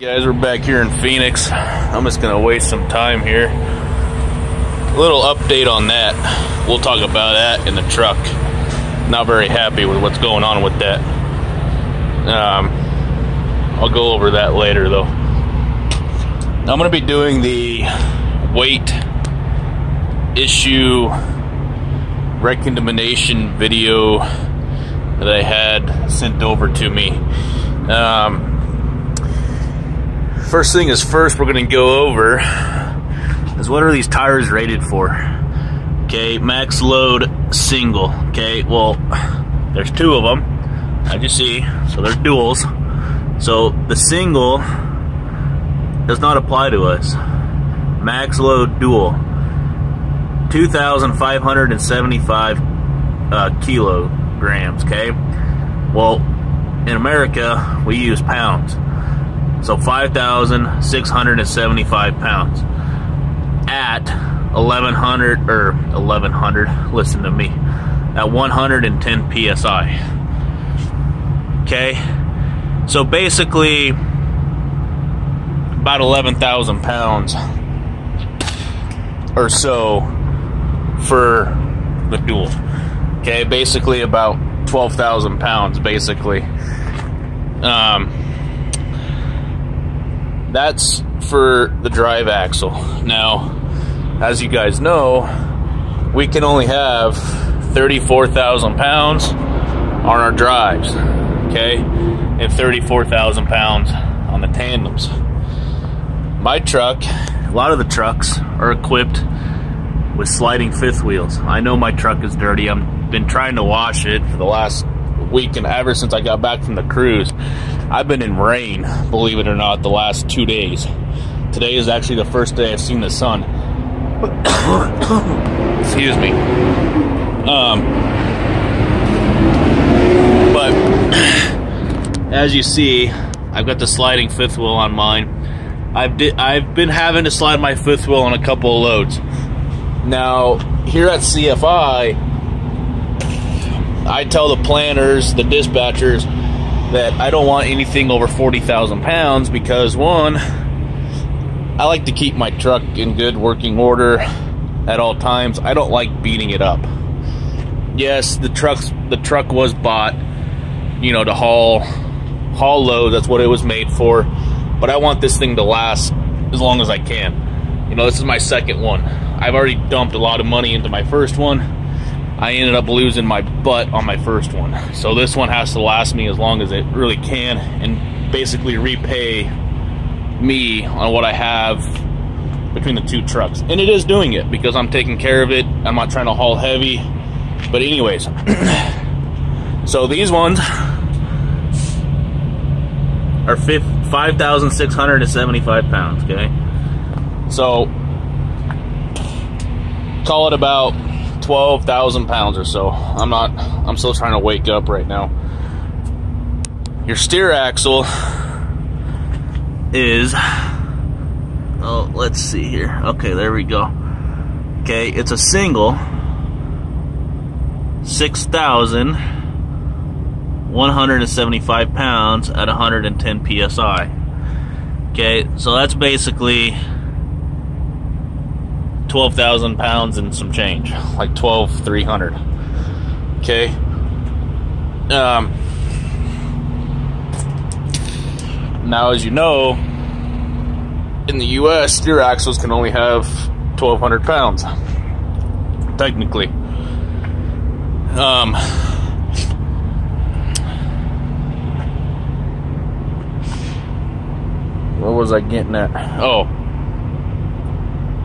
Guys, we're back here in Phoenix. I'm just gonna waste some time here. A little update on that. We'll talk about that in the truck. Not very happy with what's going on with that. I'll go over that later though. I'm gonna be doing the weight issue recommendation video that I had sent over to me. First thing is first, we're going to go over is what are these tires rated for. Okay, max load single. Okay, well, there's two of them, as you see, so they're duals. So the single does not apply to us. Max load dual, 2,575 kilograms. Okay, well, in America we use pounds. So 5,675 pounds at 1,100, listen to me, at 110 PSI. Okay, so basically about 11,000 pounds or so for the dual. Okay, basically about 12,000 pounds basically. That's for the drive axle. Now, as you guys know, we can only have 34,000 pounds on our drives, okay, and 34,000 pounds on the tandems. My truck, a lot of the trucks are equipped with sliding fifth wheels. I know my truck is dirty. I've been trying to wash it for the last week, and ever since I got back from the cruise, I've been in rain, believe it or not, the last 2 days. Today is actually the first day I've seen the sun. Excuse me. But as you see, I've got the sliding fifth wheel on mine. I've been having to slide my fifth wheel on a couple of loads. Now, here at CFI, I tell the planners, the dispatchers, that I don't want anything over 40,000 pounds because, one, I like to keep my truck in good working order at all times. I don't like beating it up. Yes, the truck was bought, you know, to haul loads. That's what it was made for. But I want this thing to last as long as I can. You know, this is my second one. I've already dumped a lot of money into my first one. I ended up losing my butt on my first one. So this one has to last me as long as it really can and basically repay me on what I have between the two trucks. And it is doing it because I'm taking care of it. I'm not trying to haul heavy. But anyways, so these ones are 5,675 pounds, okay? So call it about 12,000 pounds or so. I'm still trying to wake up right now. Your steer axle is, oh, let's see here. Okay, there we go. Okay, it's a single 6,175 pounds at 110 PSI. Okay, so that's basically 12,000 pounds and some change, like 12,300. Okay. Now, as you know, in the U.S., steer axles can only have 1,200 pounds, technically. What was I getting at? Oh.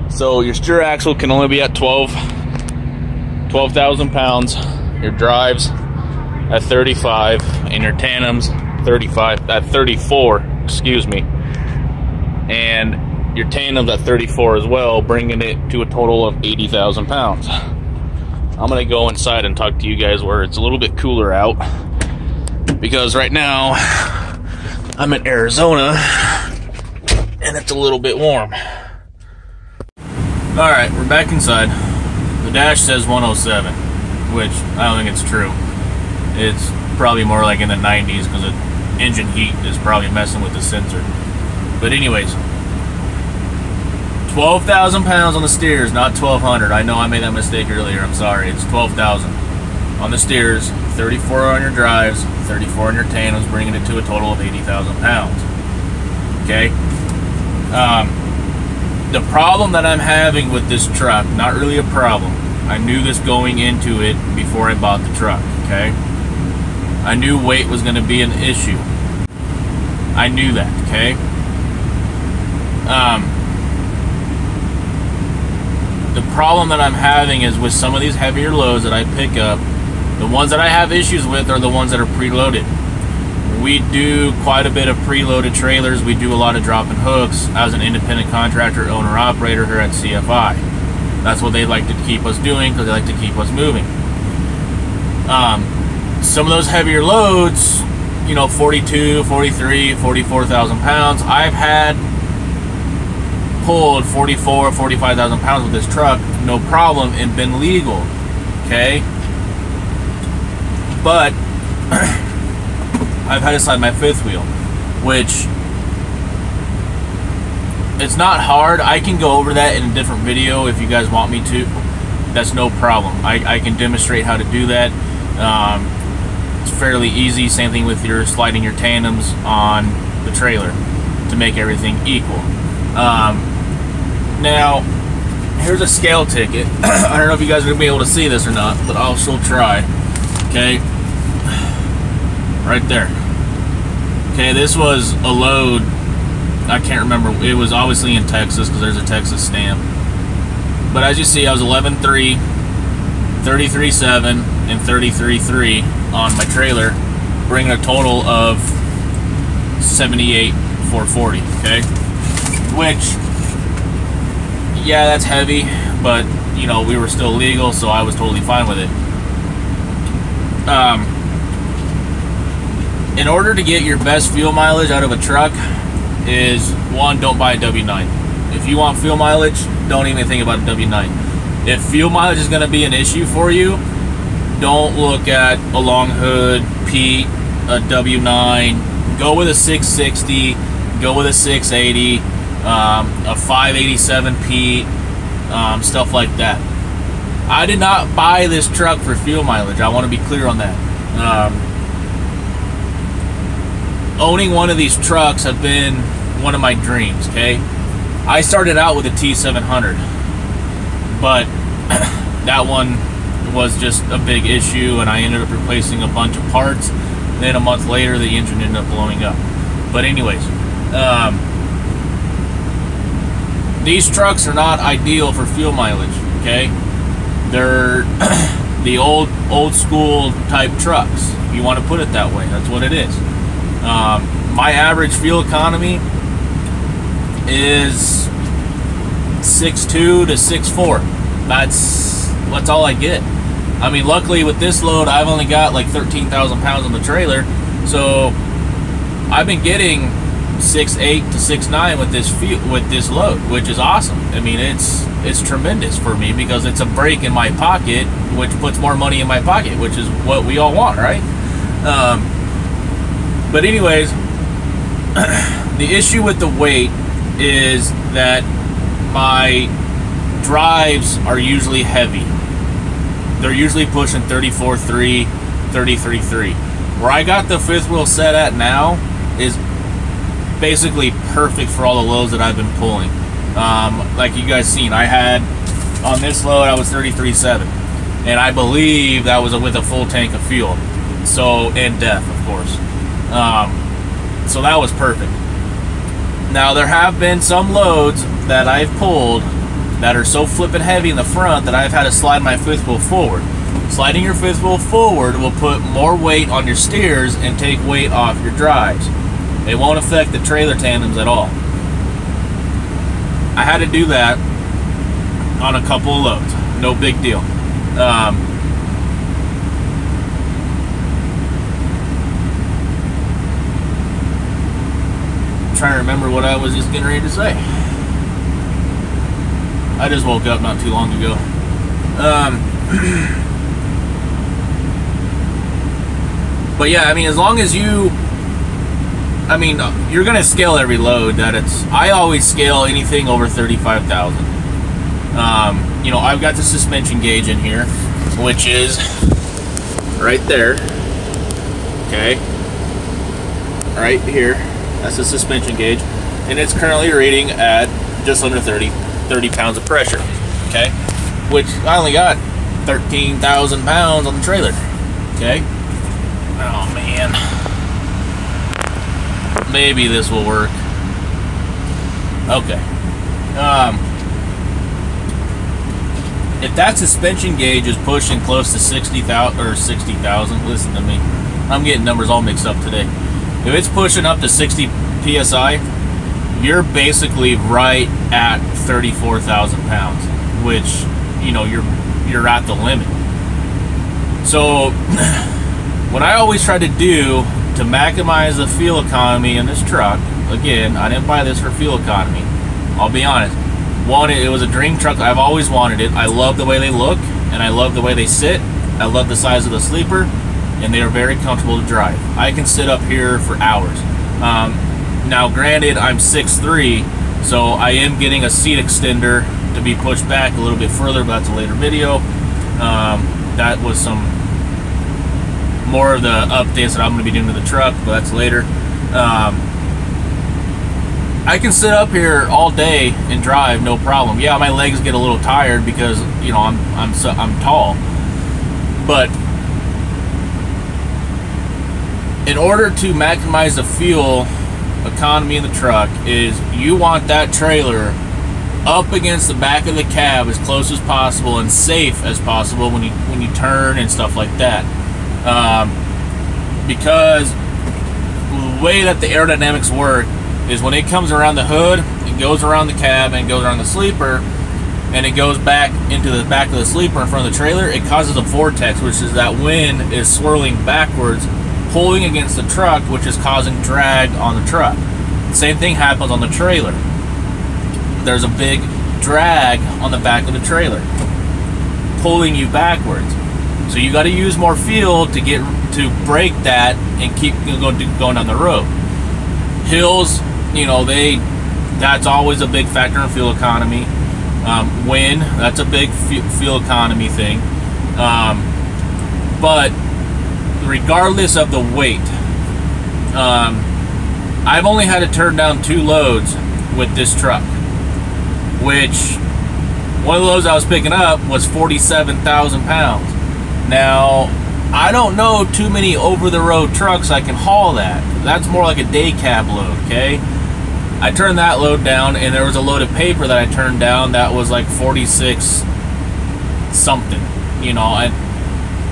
So your steer axle can only be at 12,000 pounds. Your drives at 35, and your tandems 34. Excuse me. And your tandems at 34 as well, bringing it to a total of 80,000 pounds. I'm gonna go inside and talk to you guys where it's a little bit cooler out, because right now I'm in Arizona and it's a little bit warm. Alright, we're back inside. The dash says 107, which I don't think it's true. It's probably more like in the 90s because the engine heat is probably messing with the sensor. But anyways, 12,000 pounds on the steers, not 1,200. I know I made that mistake earlier. I'm sorry. It's 12,000 on the steers, 34 on your drives, 34 on your tandems, bringing it to a total of 80,000 pounds. Okay. The problem that I'm having with this truck, not really a problem. I knew this going into it before I bought the truck. Okay. I knew weight was going to be an issue. I knew that. Okay. The problem that I'm having is with some of these heavier loads that I pick up, the ones that I have issues with are the ones that are preloaded. We do quite a bit of preloaded trailers. We do a lot of dropping hooks as an independent contractor, owner, operator here at CFI. That's what they like to keep us doing because they like to keep us moving. Some of those heavier loads, you know, 42, 43, 44,000 pounds, I've had pulled 44, 45,000 pounds with this truck, no problem, and been legal. Okay. But I've had to slide my fifth wheel, which it's not hard. I can go over that in a different video if you guys want me to. That's no problem. I can demonstrate how to do that. It's fairly easy. Same thing with your sliding your tandems on the trailer to make everything equal. Now, here's a scale ticket. I don't know if you guys are going to be able to see this or not, but I'll still try. Okay. Right there. Okay, this was a load. I can't remember. It was obviously in Texas because there's a Texas stamp. But as you see, I was 11.3, 33.7, and 33.3 on my trailer, bringing a total of 78,440. Okay. Which, yeah, that's heavy, but you know, we were still legal, so I was totally fine with it. In order to get your best fuel mileage out of a truck is, one, don't buy a W9. If you want fuel mileage, don't even think about a W9. If fuel mileage is going to be an issue for you, don't look at a long hood, Pete, a W9. Go with a 660, go with a 680, a 587 Pete, stuff like that. I did not buy this truck for fuel mileage. I want to be clear on that. Owning one of these trucks have been one of my dreams. Okay, I started out with a T700, but that one was just a big issue, and I ended up replacing a bunch of parts. Then a month later, the engine ended up blowing up. But anyways, these trucks are not ideal for fuel mileage. Okay, they're the old school type trucks, if you want to put it that way. That's what it is. My average fuel economy is 6.2 to 6.4. That's all I get. I mean, luckily with this load, I've only got like 13,000 pounds on the trailer, so I've been getting 6.8 to 6.9 with this load, which is awesome. I mean, it's tremendous for me because it's a break in my pocket, which puts more money in my pocket, which is what we all want, right? But anyways, the issue with the weight is that my drives are usually heavy. They're usually pushing 34.3, 33.3. Where I got the fifth wheel set at now is basically perfect for all the loads that I've been pulling. Like you guys seen, I had on this load I was 33.7, and I believe that was with a full tank of fuel. So, and DEF, of course. So that was perfect. Now there have been some loads that I've pulled that are so flippin' heavy in the front that I've had to slide my fifth wheel forward. Sliding your fifth wheel forward will put more weight on your steers and take weight off your drives. It won't affect the trailer tandems at all. I had to do that on a couple of loads. No big deal. Trying to remember what I was just getting ready to say. I just woke up not too long ago. But yeah, I mean, as long as you I mean, you're gonna scale every load that it's. I always scale anything over 35,000. You know, I've got the suspension gauge in here, which is right there. Okay, right here. That's the suspension gauge, and it's currently reading at just under 30 pounds of pressure. Okay, which I only got 13,000 pounds on the trailer. Okay. Oh man. Maybe this will work. Okay. If that suspension gauge is pushing close to 60,000 or 60,000, listen to me. I'm getting numbers all mixed up today. If it's pushing up to 60 psi, you're basically right at 34,000 pounds, which, you know, you're at the limit. So what I always try to do to maximize the fuel economy in this truck, again, I didn't buy this for fuel economy, I'll be honest. One, it was a dream truck. I've always wanted it. I love the way they look, and I love the way they sit. I love the size of the sleeper, and they are very comfortable to drive. I can sit up here for hours. Now, granted, I'm 6'3", so I am getting a seat extender to be pushed back a little bit further, but that's a later video. That was some more of the updates that I'm going to be doing to the truck, but that's later. I can sit up here all day and drive, no problem. Yeah, my legs get a little tired because, you know, I'm tall. But in order to maximize the fuel economy in the truck, is you want that trailer up against the back of the cab as close as possible and safe as possible when you turn and stuff like that. Because the way that the aerodynamics work is when it comes around the hood, it goes around the cab and it goes around the sleeper, and it goes back into the back of the sleeper in front of the trailer. It causes a vortex, which is that wind is swirling backwards, pulling against the truck, which is causing drag on the truck. Same thing happens on the trailer. There's a big drag on the back of the trailer, pulling you backwards. So you got to use more fuel to break that and keep going down the road. Hills, you know, that's always a big factor in fuel economy. Wind, that's a big fuel economy thing. But regardless of the weight, I've only had to turn down 2 loads with this truck, which one of the loads I was picking up was 47,000 pounds. Now, I don't know too many over-the-road trucks I can haul that. That's more like a day cab load, okay? I turned that load down, and there was a load of paper that I turned down that was like 46 something, you know, and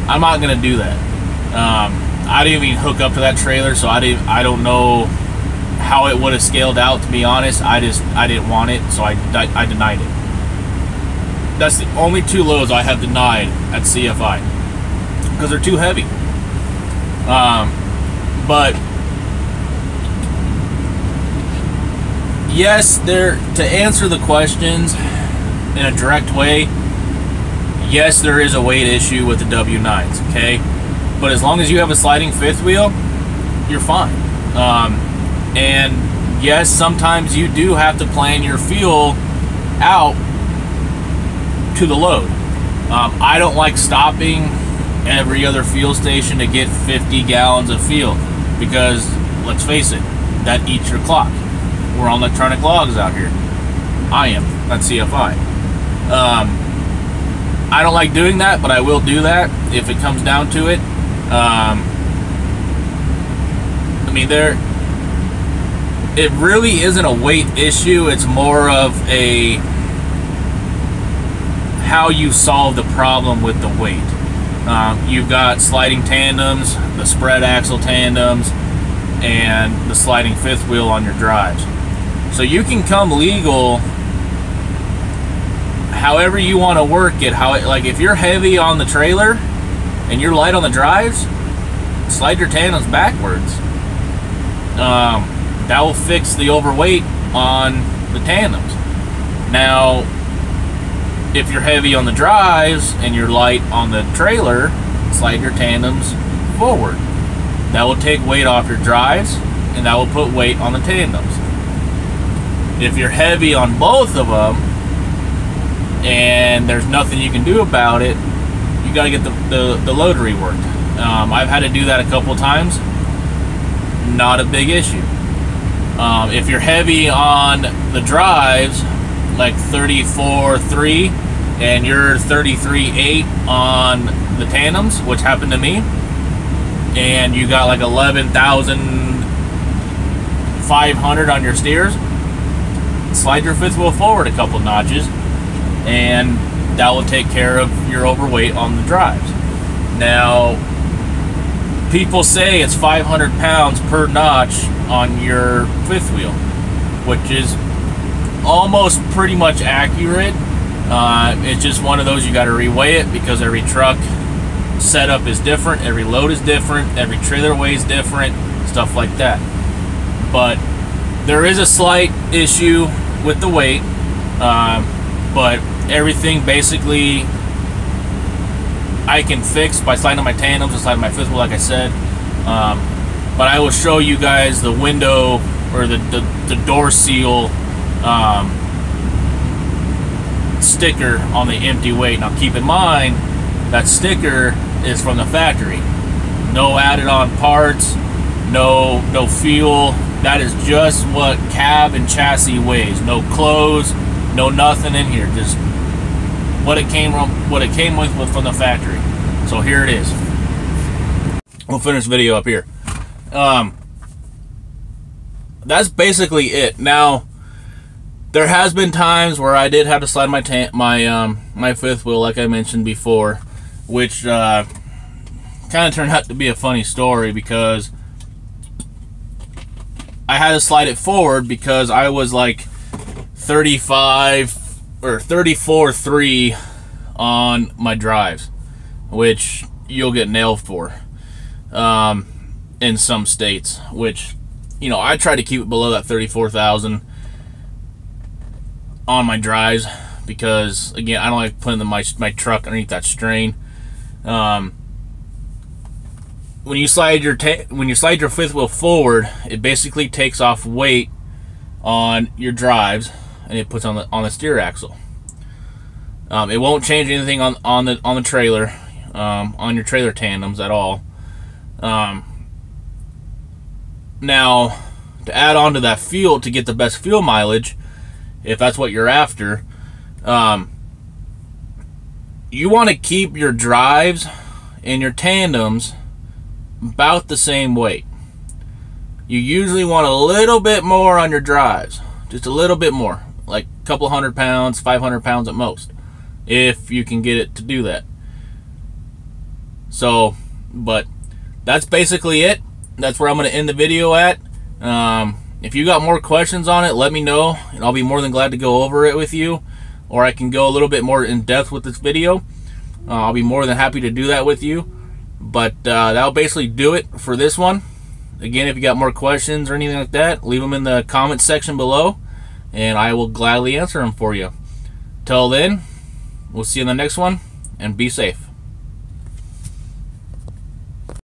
I'm not gonna do that. I didn't even hook up to that trailer, so I don't know how it would have scaled out, to be honest. I didn't want it, so I denied it. That's the only 2 loads I have denied at CFI, because they're too heavy. But yes, to answer the questions in a direct way, yes, there is a weight issue with the W9s, okay? But as long as you have a sliding fifth wheel, you're fine. And yes, sometimes you do have to plan your fuel out to the load. I don't like stopping every other fuel station to get 50 gallons of fuel, because let's face it, that eats your clock. We're on electronic logs out here. I am at CFI. I don't like doing that, but I will do that if it comes down to it. I mean, it really isn't a weight issue. It's more of a how you solve the problem with the weight. You've got sliding tandems, the spread axle tandems, and the sliding fifth wheel on your drives. So you can come legal however you want to work it. Like if you're heavy on the trailer and you're light on the drives, slide your tandems backwards. That will fix the overweight on the tandems. Now, if you're heavy on the drives and you're light on the trailer, slide your tandems forward. That will take weight off your drives and that will put weight on the tandems. If you're heavy on both of them and there's nothing you can do about it, you got to get the load reworked. I've had to do that a couple times. Not a big issue. If you're heavy on the drives, like 34.3 and you're 33.8 on the tandems, which happened to me, and you got like 11,500 on your steers, slide your fifth wheel forward a couple notches, and that will take care of your overweight on the drives. Now, people say it's 500 pounds per notch on your fifth wheel, which is almost pretty much accurate. It's just one of those, you got to reweigh it because every truck setup is different, every load is different, every trailer weighs different, stuff like that. But there is a slight issue with the weight, but everything basically I can fix by sliding my tandems and sliding my fifth wheel, like I said. But I will show you guys the window or the door seal sticker on the empty weight. Now keep in mind that sticker is from the factory. No added on parts, no fuel. That is just what cab and chassis weighs. No clothes, no nothing in here. Just what it came with from the factory. So here it is. We'll finish the video up here. That's basically it. Now, there has been times where I did have to slide my fifth wheel, like I mentioned before, which kind of turned out to be a funny story because I had to slide it forward because I was like 35 or 34.3 on my drives, which you'll get nailed for in some states, which, you know, I try to keep it below that 34,000 on my drives because, again, I don't like putting my truck underneath that strain. When you slide your fifth wheel forward, it basically takes off weight on your drives and it puts on the steer axle. It won't change anything on the trailer, on your trailer tandems at all. Now, to add on to that fuel, to get the best fuel mileage, if that's what you're after, you want to keep your drives and your tandems about the same weight. You usually want a little bit more on your drives, just a little bit more, like a couple 100 pounds, 500 pounds at most, if you can get it to do that. So, but that's basically it. That's where I'm going to end the video at. If you got more questions on it, let me know, and I'll be more than glad to go over it with you, or I can go a little bit more in depth with this video. I'll be more than happy to do that with you. But that'll basically do it for this one. Again, if you got more questions or anything like that, leave them in the comment section below, and I will gladly answer them for you. Till then, we'll see you in the next one, and be safe.